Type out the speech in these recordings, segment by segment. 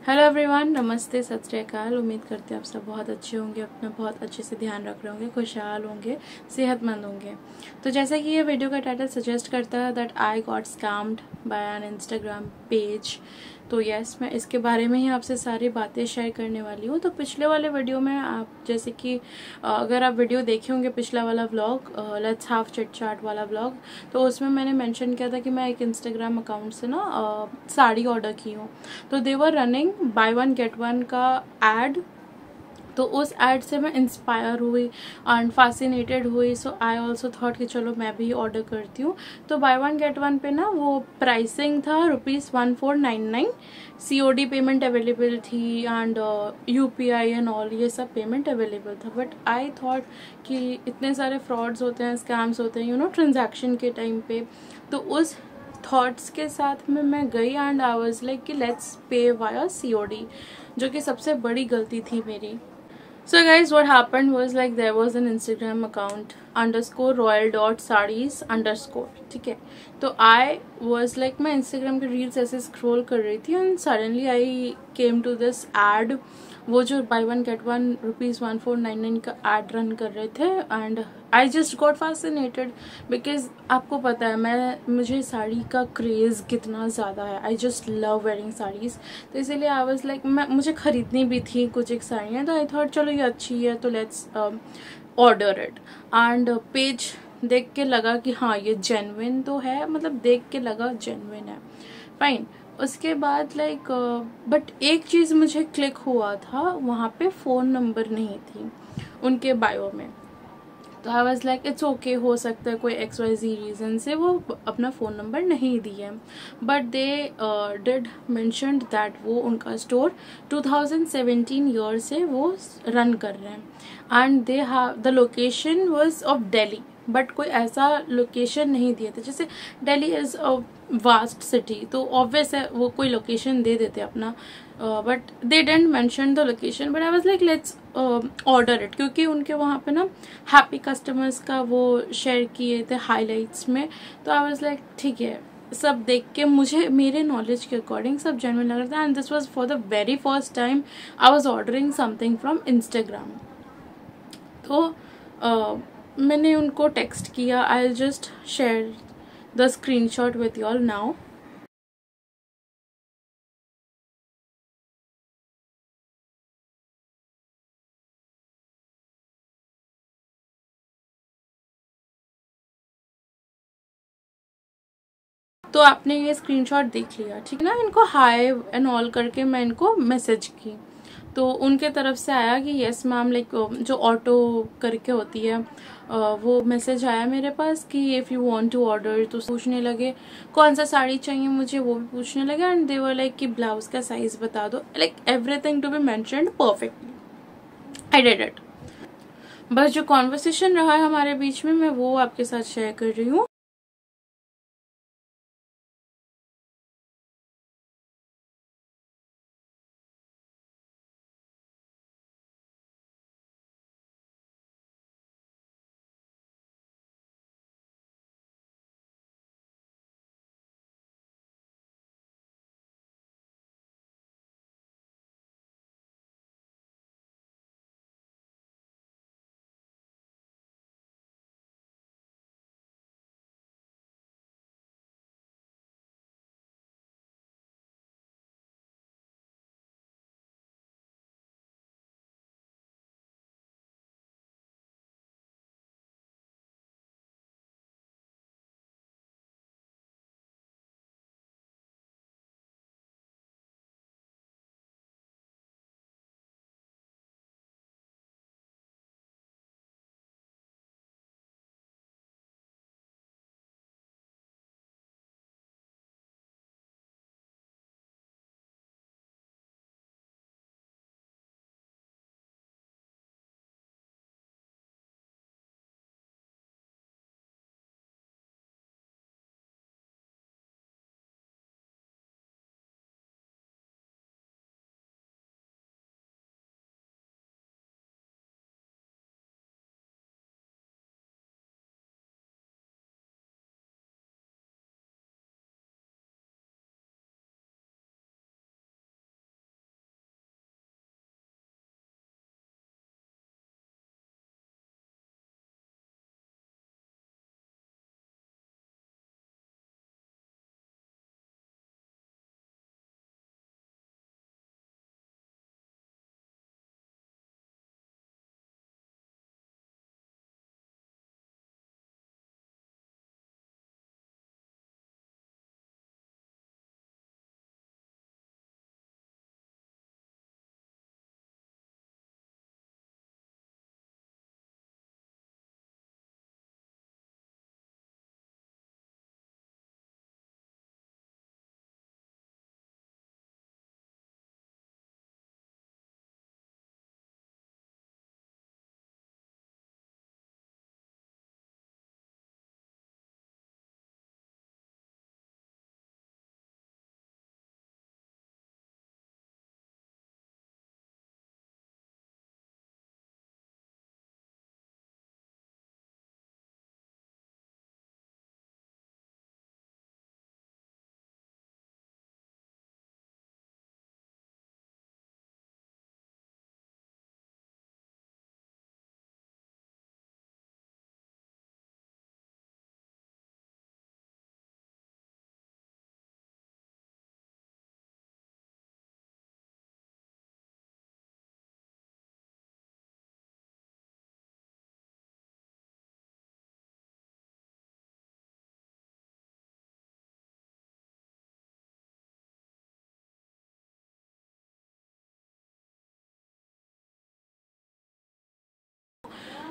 Hello everyone, नमस्ते, सत श्री अकाल। उम्मीद करते हैं आप सब बहुत अच्छे होंगे, अपना बहुत अच्छे से ध्यान रख रहे होंगे, खुशहाल होंगे, सेहतमंद होंगे। तो जैसा कि ये वीडियो का टाइटल सजेस्ट करता है that I got scammed by an Instagram page, तो यस, मैं इसके बारे में ही आपसे सारी बातें शेयर करने वाली हूँ। तो पिछले वाले वीडियो में आप जैसे कि अगर आप वीडियो देखे होंगे, पिछला वाला vlog, let's have chit chat वाला व्लॉग, तो उसमें मैंने मेंशन किया था कि मैं एक इंस्टाग्राम अकाउंट से ना साड़ी ऑर्डर की हूँ। तो they were running buy one get one का एड। तो उस एड से मैं इंस्पायर हुई एंड फैसिनेटेड हुई। सो आई ऑल्सो थॉट कि चलो मैं भी ऑर्डर करती हूँ। तो बाय वन गेट वन पे ना वो प्राइसिंग था ₹1499। COD पेमेंट अवेलेबल थी एंड UPI एंड ऑल, ये सब पेमेंट अवेलेबल था। बट आई थॉट कि इतने सारे फ्रॉड्स होते हैं, स्कैम्स होते हैं, ट्रांजैक्शन के टाइम पे। तो उस थॉट्स के साथ में मैं गई एंड आई वाज लाइक कि लेट्स पे वाया COD, जो कि सबसे बड़ी गलती थी मेरी। So guys, what happened was like there was an Instagram account underscore royal dot sarees underscore, ठीक है। तो I was like मैं Instagram के रील्स ऐसे स्क्रॉल कर रही थी and suddenly I came to this ad. वो जो बाय वन गेट वन ₹1499 का एड रन कर रहे थे and I just got fascinated because आपको पता है मुझे साड़ी का क्रेज़ कितना ज़्यादा है। I just love wearing saris. तो इसीलिए आई वाज लाइक मुझे खरीदनी भी थी कुछ एक साड़ियाँ। तो आई थॉट चलो ये अच्छी है तो let's order it. And page देख के लगा कि हाँ ये जेन्युइन तो है, मतलब देख के लगा जेन्युइन है, फाइन। उसके बाद लाइक बट एक चीज़ मुझे क्लिक हुआ था, वहाँ पे फ़ोन नंबर नहीं थी उनके बायो में। तो I was like it's okay, हो सकता है कोई XYZ रीज़न से वो अपना फ़ोन नंबर नहीं दिए। But they did mention that वो उनका स्टोर 2017 ईयर से वो रन कर रहे हैं and they have the location was of Delhi. But कोई ऐसा लोकेशन नहीं दिए थे, जैसे Delhi is a vast city, तो ऑब्वियस है वो कोई लोकेशन दे देते अपना। But they didn't mention the location. But I was like let's order it, क्योंकि उनके वहाँ पे ना हैप्पी कस्टमर्स का वो शेयर किए थे हाईलाइट्स में। तो आई वॉज लाइक ठीक है, सब देख के मुझे मेरे नॉलेज के अकॉर्डिंग सब जेन्युइन लग रहा था and this was for the very first time I was ordering something from Instagram. तो मैंने उनको टेक्स्ट किया, I just share the screenshot with you all now. तो आपने ये स्क्रीनशॉट देख लिया, ठीक है ना। इनको हाय एंड ऑल करके मैं इनको मैसेज की, तो उनके तरफ से आया कि यस मैम, लाइक जो ऑटो करके होती है वो मैसेज आया मेरे पास कि if you want to order. तो पूछने लगे कौन सा साड़ी चाहिए मुझे, वो भी पूछने लगे एंड दे वर लाइक कि ब्लाउज का साइज बता दो, like everything to be mentioned perfectly. I did it. बस जो कॉन्वर्सेशन रहा है हमारे बीच में, मैं वो आपके साथ शेयर कर रही हूँ।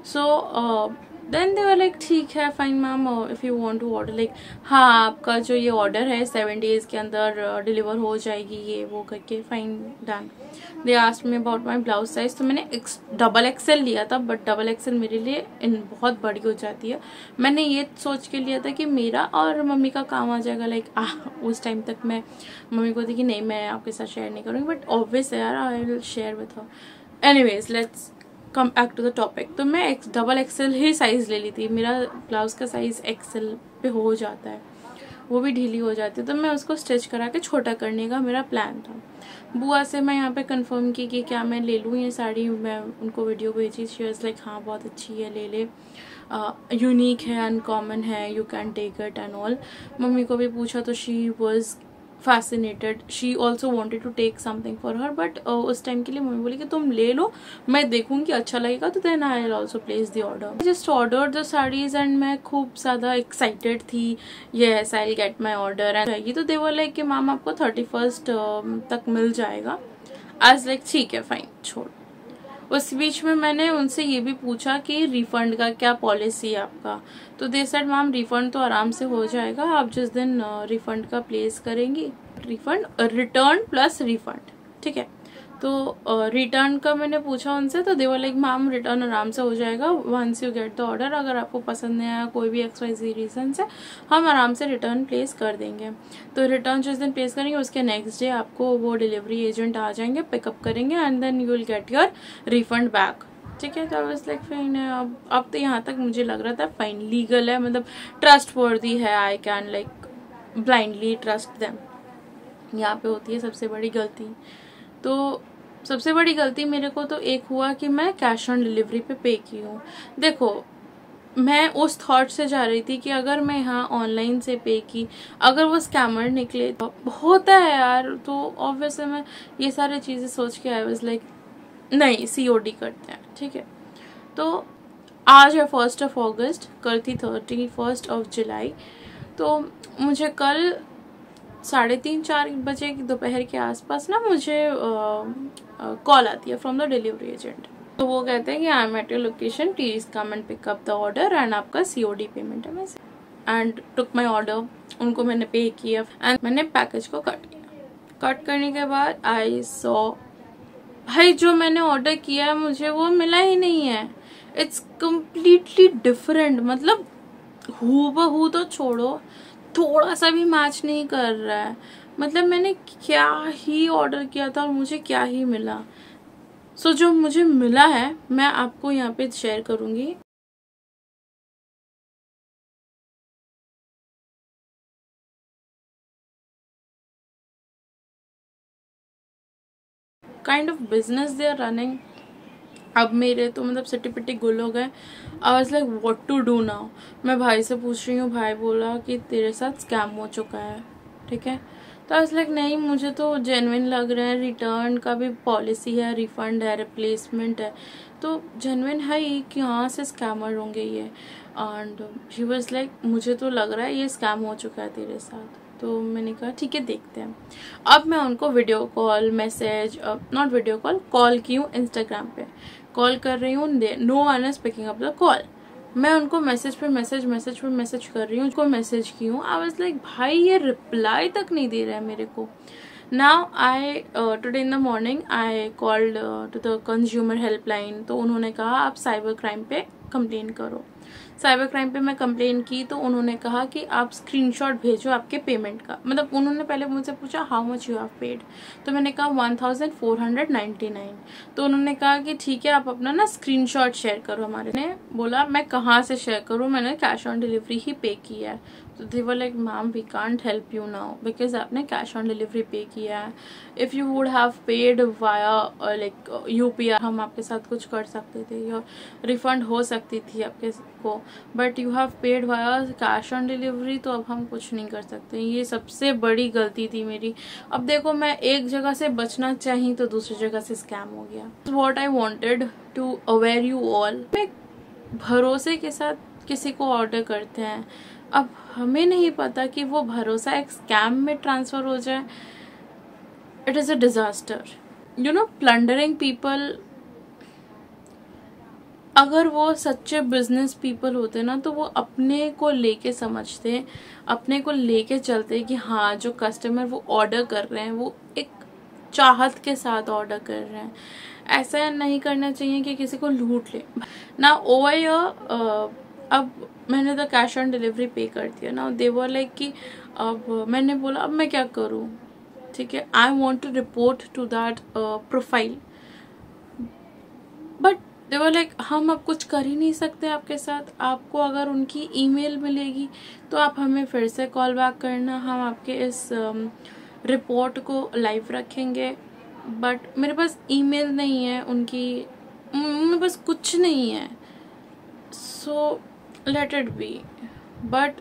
So then they were like ठीक है fine ma'am, if you want to order, like हाँ आपका जो ये ऑर्डर है 7 डेज़ के अंदर डिलीवर हो जाएगी, ये वो करके fine done. They asked me about my blouse size, तो मैंने डबल एक्सेल लिया था, बट डबल एक्सेल मेरे लिए बहुत बड़ी हो जाती है। मैंने ये सोच के लिया था कि मेरा और मम्मी का काम आ जाएगा, लाइक उस टाइम तक मैं मम्मी को थी कि नहीं मैं आपके साथ शेयर नहीं करूँगी, बट ऑब्वियस यार I will share with her. Anyways let's come back to the topic. तो मैं डबल एक्सेल ही साइज़ ले ली थी, मेरा ब्लाउज़ का साइज़ एक्सेल पे हो जाता है, वो भी ढीली हो जाती है, तो मैं उसको स्टिच करा के छोटा करने का मेरा प्लान था। बुआ से मैं यहाँ पे कंफर्म की कि क्या मैं ले लूँ ये साड़ी, मैं उनको वीडियो भेजी, शी वाज लाइक हाँ बहुत अच्छी है ले ले, यूनिक है, अनकॉमन है, you can take it and all. Mummy को भी पूछा तो she was fascinated, she also wanted to take something for her, but उस टाइम के लिए मम्मी बोली कि तुम ले लो, मैं देखूंगी अच्छा लगेगा तो then I will also place the order. Just order the saris and मैं खूब ज़्यादा एक्साइटेड थी, yes I will get my order and तो दे वर लाइक कि मैम आपको 31st तक मिल जाएगा। आज लाइक ठीक है फाइन छोड़। उस बीच में मैंने उनसे ये भी पूछा कि रिफंड का क्या पॉलिसी है आपका, तो दे सेड मैम रिफंड तो आराम से हो जाएगा, आप जिस दिन रिफंड का प्लेस करेंगी, रिफंड रिटर्न प्लस रिफंड, ठीक है। तो रिटर्न का मैंने पूछा उनसे, तो they were like ma'am return आराम से हो जाएगा once you get the order, अगर आपको पसंद नहीं आया कोई भी XYZ रीजन से, हम आराम से रिटर्न प्लेस कर देंगे। तो रिटर्न जिस दिन प्लेस करेंगे उसके नेक्स्ट डे आपको वो डिलीवरी एजेंट आ जाएंगे, पिकअप करेंगे and then you will get your refund back, ठीक है। तो बस लाइक फाइन है। अब तो यहाँ तक मुझे लग रहा था फाइन लीगल है, मतलब ट्रस्ट वर्दी है, I can like blindly trust them. यहाँ पे होती है सबसे बड़ी गलती। तो सबसे बड़ी गलती मेरे को तो एक हुआ कि मैं कैश ऑन डिलीवरी पे की हूँ। देखो मैं उस थॉट से जा रही थी कि अगर मैं यहाँ ऑनलाइन से पे की, अगर वो स्कैमर निकले तो होता है यार, तो ऑब्वियसली मैं ये सारी चीज़ें सोच के आई वाज लाइक नहीं COD करते हैं, ठीक है। तो आज है 1 अगस्त, कल थी 31 जुलाई, तो मुझे कल 3:30-4 बजे की दोपहर के आसपास ना मुझे कॉल आती है फ्रॉम द डिलीवरी एजेंट। तो वो कहते हैं कि I am at your location, please come and pick up the order and आपका COD पेमेंट है। मैं एंड टुक माई ऑर्डर, उनको मैंने पे किया एंड मैंने पैकेज को कट किया। कट करने के बाद आई सॉ भाई जो मैंने ऑर्डर किया है मुझे वो मिला ही नहीं है, इट्स कम्प्लीटली डिफरेंट, मतलब हूबहू तो छोड़ो, थोड़ा सा भी मैच नहीं कर रहा है। मतलब मैंने क्या ही ऑर्डर किया था और मुझे क्या ही मिला। सो जो मुझे मिला है मैं आपको यहाँ पे शेयर करूंगी। Kind of business they are running. अब मेरे तो मतलब सिटी पिटी गुल हो गए। I was like what to do now. मैं भाई से पूछ रही हूँ, भाई बोला कि तेरे साथ स्कैम हो चुका है, ठीक है। तो आई वाज लाइक नहीं मुझे तो जेन्युइन लग रहा है, रिटर्न का भी पॉलिसी है, रिफंड है, रिप्लेसमेंट है, तो जेन्युइन है ही कि हाँ से स्कैमर होंगे ये। एंड ही वाज लाइक मुझे तो लग रहा है ये स्कैम हो चुका है तेरे साथ। तो मैंने कहा ठीक है देखते हैं। अब मैं उनको video call message not video call की हूँ, इंस्टाग्राम पे कॉल कर रही हूँ, no one is picking up the call. मैं उनको मैसेज पे मैसेज कर रही हूँ, उनको मैसेज की हूँ। आई वाज लाइक भाई ये रिप्लाई तक नहीं दे रहा है मेरे को। Now I today in the morning I called to the consumer helpline, तो उन्होंने कहा आप साइबर क्राइम पे कंप्लेन करो। साइबर क्राइम पे मैं कंप्लेन की तो उन्होंने कहा कि आप स्क्रीनशॉट भेजो आपके पेमेंट का। मतलब उन्होंने पहले मुझसे पूछा how much you have paid, तो मैंने कहा 1499। तो उन्होंने कहा कि ठीक है आप अपना ना स्क्रीनशॉट शेयर करो हमारे। ने बोला मैं कहाँ से शेयर करूँ, मैंने कैश ऑन डिलीवरी ही पे किया है। तो they were like ma'am we can't help you now because आपने कैश ऑन डिलीवरी पे किया है। If you would have paid via like UPI हम आपके साथ कुछ कर सकते थे या रिफंड हो सकती थी आपके को, but you have paid via cash on delivery, तो अब हम कुछ नहीं कर सकते। ये सबसे बड़ी गलती थी मेरी। अब देखो मैं एक जगह से बचना चाहिए तो दूसरी जगह से स्कैम हो गया। What I wanted to aware you all, भरोसे के साथ किसी को ऑर्डर करते हैं, अब हमें नहीं पता कि वो भरोसा एक स्कैम में ट्रांसफर हो जाए। It is a disaster, you know, plundering people अगर वो सच्चे बिजनेस पीपल होते ना तो वो अपने को लेके समझते, अपने को लेके चलते कि हाँ जो कस्टमर वो ऑर्डर कर रहे हैं वो एक चाहत के साथ ऑर्डर कर रहे हैं। ऐसा नहीं करना चाहिए कि किसी को लूट ले ना। ओवर अब मैंने तो कैश ऑन डिलीवरी पे कर दिया ना। दे वर लाइक कि अब मैंने बोला अब मैं क्या करूँ, ठीक है, I want to report to that profile, but they were like हम अब कुछ कर ही नहीं सकते आपके साथ। आपको अगर उनकी ईमेल मिलेगी तो आप हमें फिर से कॉल बैक करना, हम आपके इस रिपोर्ट को लाइव रखेंगे। बट मेरे पास ईमेल नहीं है उनकी, मेरे पास कुछ नहीं है, so let it be. But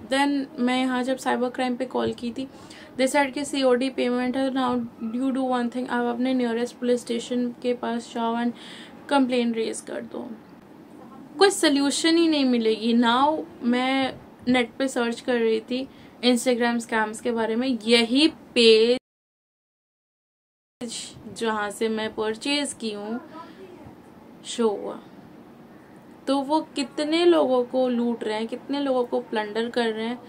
then मैं यहाँ जब साइबर क्राइम पे कॉल की थी, दे सेड कि COD पेमेंट है। Now you do one thing, आप अपने नियरेस्ट पुलिस स्टेशन के पास जाओ एंड कंप्लेन रेज कर दो। कोई सोल्यूशन ही नहीं मिलेगी। नाउ मैं नेट पे सर्च कर रही थी इंस्टाग्राम स्कैम्स के बारे में, यही पेज जहाँ से मैं परचेज की हूँ शो हुआ। तो वो कितने लोगों को लूट रहे हैं, कितने लोगों को प्लंडर कर रहे हैं,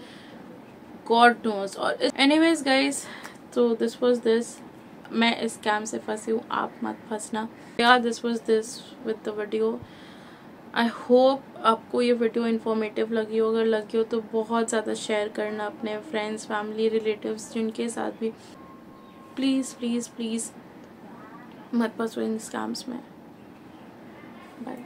गॉड नोज। और एनीवेज गाइस, तो दिस वाज दिस। मैं इस स्कैम से फंसी हूँ, आप मत फंसना। या this was this with the video. I hope आपको ये वीडियो इन्फॉर्मेटिव लगी हो। अगर लगी हो तो बहुत ज़्यादा शेयर करना अपने फ्रेंड्स, फैमिली, रिलेटिव्स जिनके साथ भी। प्लीज़ प्लीज़ प्लीज़ मत फंसो इन स्कैम्स में। बाय।